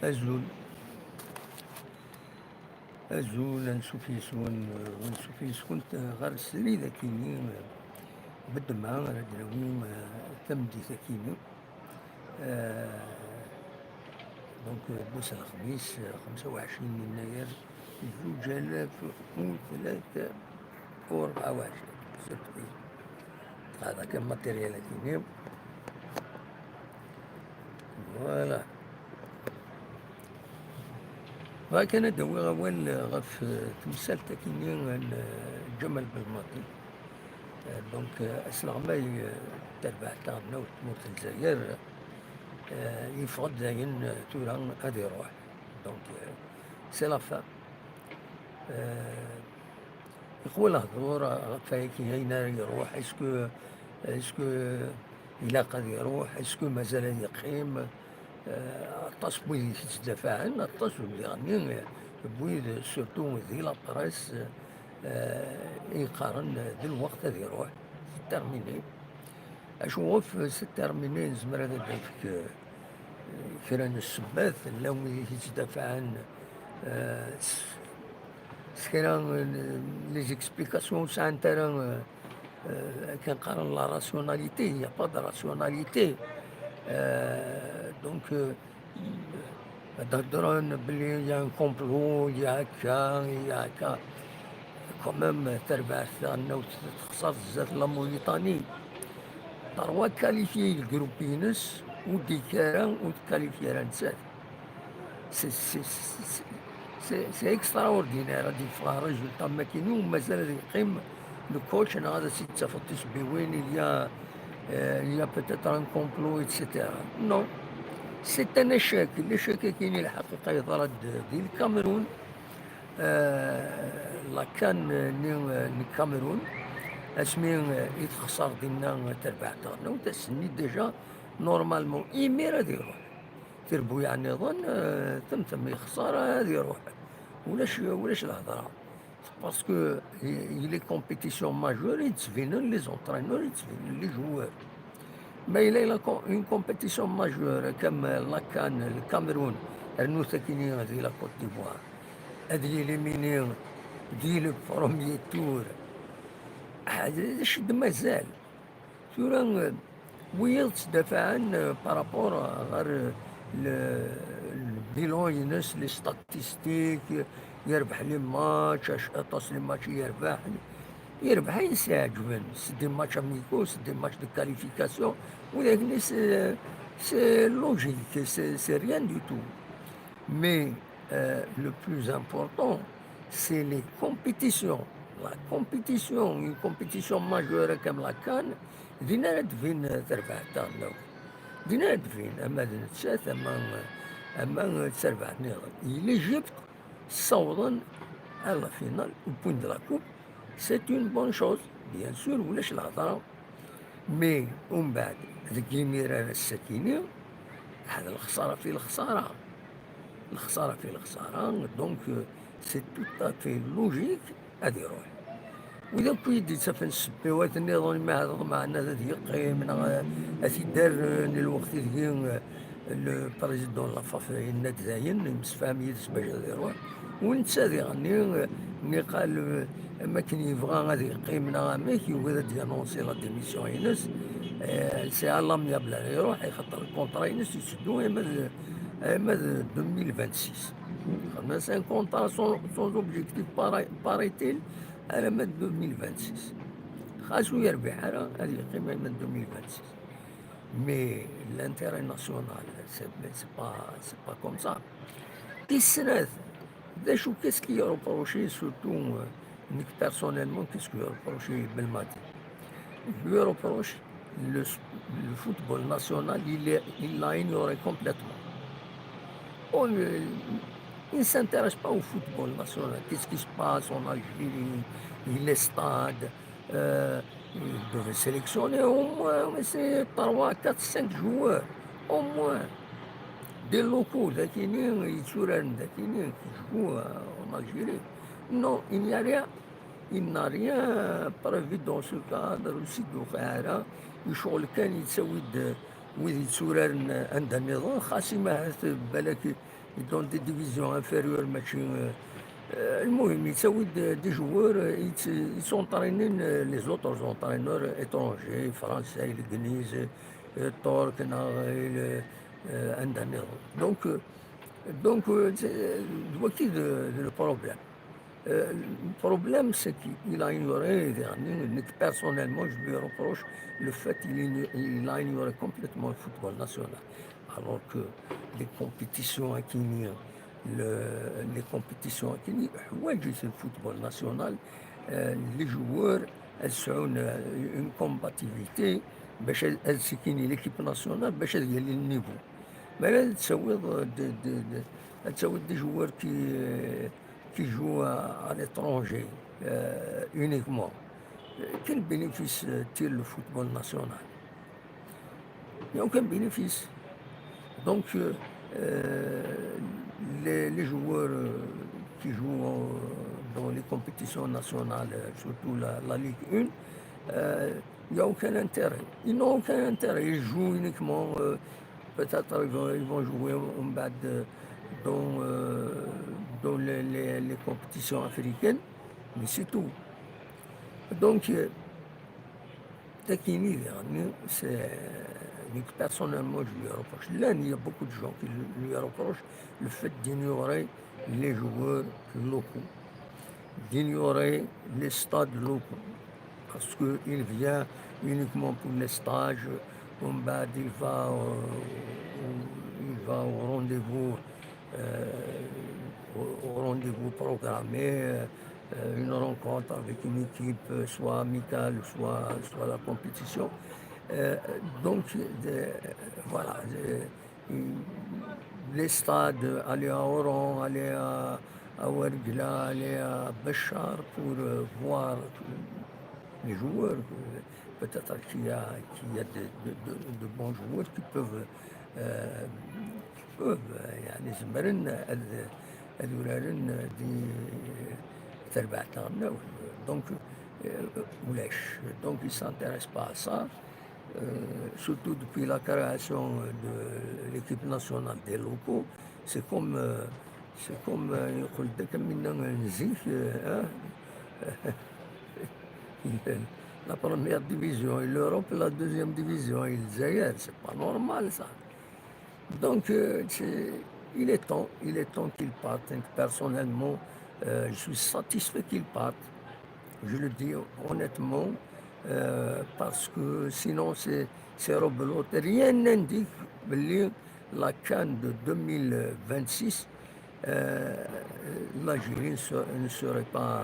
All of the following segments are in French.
أزول أزول نشوف يسون ونشوف يسون غير السري ذاكيني بدمع ردراوي تمدي ذاكيني. دونك بوس الخميس 25 يناير 2023 سبتي. هذا كان ماتيريال كيني فوالا. وكان داوي غوال غف تمثال تاكيني الجمل بالماضي. دونك اسلغماي تربع تاعنا وتموت الجزائر يفقد داين تورا غادي يروح. دونك سي لا فان. يقول الهضور فايكي هنا يروح اسكو إلا قد يروح اسكو مازال يقيم. عطاش بويد يتدافع عنا عطاش يعني بويد سورتو ذي لابريس يقارن ذي الوقت هذا يروح تيرميني. أشوف سي تيرميني نزمر هذا فيك كرا السباث اللي يتدافع عن سكرا لي زيكسبليكاسيون ساعة ترى كنقارن لا راسيوناليتي يا با دو راسيوناليتي. دونك تهضرون بلي يا كومبلو يا هكا يا هكا كومام تربع ثانا وتخسر بزاف لا موريتاني تروا كاليفي الجروبينس وديكارا وتكاليفي نسات. سي اكسترا اوردينير هادي في ريزولتا ما كاينين ومازال يقيم لو كوتش. انا هذا سي تفطيش بوين il y a peut-être un complot etc. Non, c'est un échec. l'échec كاين الحقيقه يضرب ديال الكاميرون. لا كان الكاميرون اسمي يتخسر ديالنا تربع تاعنا وتسني ديجا نورمالمون ايمير غادي يروح تربو يعني ظن تمتم يخسر غادي يروح. ولاش الهضره باسكو لي كومبيتيسيون ماجور يتسفينون لي زونترينور يتسفينون لي جوار. ما إلا اون كومبيتيسيون ماجور كما لاكان الكاميرون رنو ساكنين هذه لا كوت ديفوار هذه ليميني ديال بروميي تور هذا شد مازال ثورا ويا تدافع عن بارابور غير البيلون ينس لي ستاتيستيك يربح لي ماتش اطاس لي ماتش يربح ينساعجبن سدي ماتش اميكو سدي ماتش دو كاليفيكاسيون ولكن سي لوجيك سي ريان دو تو. مي لو بلوز امبورطون سي لي كومبيتيسيون. لا كومبيتيسيون اون كومبيتيسيون ماجوره كم لا كان دينا تفين تربح تاعنا دينا تفين اما نتسات اما تربح نيضا إلي جبت صودا على فينال البوين دو لا كوب c'est une bonne chose bien sûr ولاش الهضره. مي ومن بعد هذيك الميرانه السكينه هذا الخساره في الخساره في الخساره. دونك سي تو في لوجيك غادي يروح. واذا كنت تسافن السبيوات النظام ما هذا معنا هذا يقيم هذي دار الوقت اللي البريزيدون لافاف الناد زاين مسفهم يتسباش غادي يروح ونتسا غني قال ما كان يبغى غادي يقيمنا ميك يبغى ديانونسي لا ديميسيون ينس. سي الله ميابل يروح يخطر الكونترا ينس يسدو اما 2026 خدنا سان كونترا سون اوبجيكتيف باريتيل على ما 2026 خاصو يربح راه غادي يقيم اما 2026. مي لانتيري ناسيونال سي با كوم سا. دي السنات شو كيسكي يروبروشي سورتو نيك بيرسونيلمون كيسكو يروبروشي بالماضي يروبروش le football national il l'a ignoré complètement. Il ne s'intéresse pas au football national. Qu'est-ce qui se passe en Algérie, les stades, il devait sélectionner au moins 3, 4, 5 joueurs au moins des locaux ذاكينين يتشوران ذاكينين كيجوا en Algérie. Non, il n'y a rien. Il n'a rien prévu dans ce cadre. وسيدو خيارة يشغل كان يتسوي وين يتسورارن عندها النظام خاص ما بالك دون دي ديفيزيون انفيريور ماشي المهم يسوي دي جوار يسونطرينين لي زوتر زونطرينور اترونجي فرنسي الانجليز الترك عندها النظام دونك هو كي لو بروبليم. Le problème, c'est qu'il a ignoré, personnellement, je lui reproche le fait qu'il a ignoré complètement le football national. Alors que les compétitions à Kenya, les compétitions à Kenya, c'est le football national, les joueurs, elles ont une compatibilité, elles s'équilibrent l'équipe nationale, il y a le niveau. Mais là, des joueurs qui jouent à l'étranger uniquement. Quel bénéfice tire le football national? Il n'y a aucun bénéfice. Donc, les joueurs qui jouent dans les compétitions nationales, surtout la Ligue 1, il n'y a aucun intérêt. Ils n'ont aucun intérêt. Ils jouent uniquement, peut-être ils vont jouer en bas dans les compétitions africaines, mais c'est tout. Donc, Takini, personnellement, je lui reproche. Là, il y a beaucoup de gens qui lui reprochent le fait d'ignorer les joueurs locaux, d'ignorer les stades locaux. Parce qu'il vient uniquement pour les stages, il va au rendez-vous programmé, une rencontre avec une équipe, soit amicale, soit la compétition. Donc, voilà, les stades, aller à Oran, aller à Ouargla, aller à Béchar pour voir les joueurs. Peut-être qu'il y a de bons joueurs qui peuvent يعني زمرن الورارن دي تربع تاعنا دونك ولاش دونك ils s'intéressent pas à ça. Surtout depuis la création de l'équipe nationale des locaux, c'est comme يقول لك من نزيف la première division et l'Europe la deuxième division et le Zaïre, c'est pas normal ça. Donc il est temps qu'il parte. Personnellement, je suis satisfait qu'il parte. Je le dis honnêtement, parce que sinon c'est rebelote. Rien n'indique que la CAN de 2026, l'Algérie ne serait pas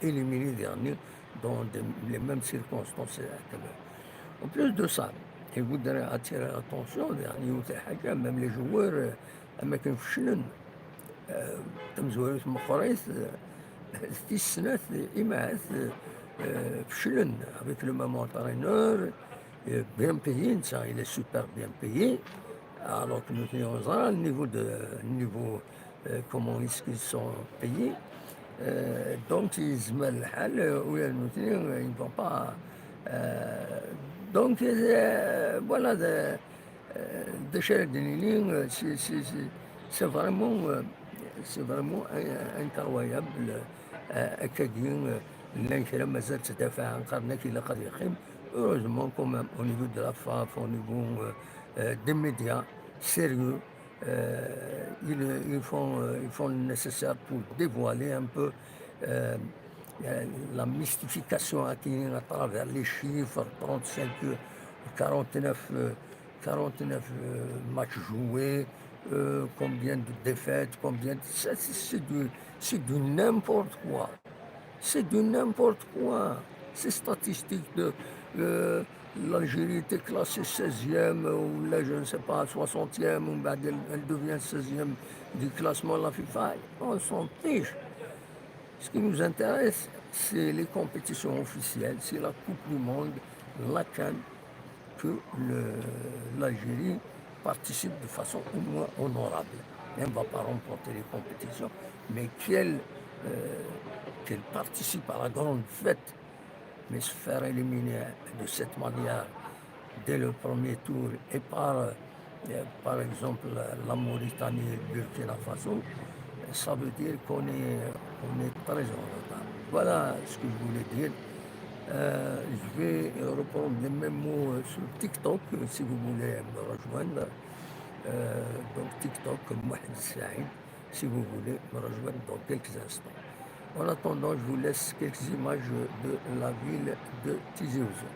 éliminée dernier dans les mêmes circonstances. En plus de ça, je voudrais attirer l'attention, même les joueurs, أماكن فشلن تمزورات مقريت استثناء إماعات فشلن avec le même entraîneur, bien payé, ça, il est super bien payé, alors que nous tenons le niveau comment est-ce qu'ils sont payés. Donc ils se mettent où ils ne vont pas. Donc voilà, c'est vraiment incroyable. أكادين الانشاء ما زالت تدافع عن قرنك إلى قد يقيم. Heureusement quand même au niveau de la FAF, au niveau des médias sérieux, ils font le nécessaire pour dévoiler un peu la mystification à travers les chiffres, 35, 49 matchs joués, combien de défaites, c'est du n'importe quoi. C'est du n'importe quoi. Ces statistiques de l'Algérie était classée 16e, ou là, je ne sais pas, 60e, ou ben, elle devient 16e du classement de la FIFA. On s'en fiche. Ce qui nous intéresse, c'est les compétitions officielles, c'est la Coupe du Monde, la CAN, que l'Algérie participe de façon au moins honorable. Elle ne va pas remporter les compétitions, mais qu'elle participe à la grande fête, mais se faire éliminer de cette manière dès le premier tour et par exemple, la Mauritanie et le Burkina Faso, ça veut dire qu'on est très en retard. Voilà ce que je voulais dire. Je vais reprendre les mêmes mots sur TikTok si vous voulez me rejoindre. Donc TikTok, Mohamed Saïd, si vous voulez me rejoindre dans quelques instants. En attendant, je vous laisse quelques images de la ville de Tizi Ouzou.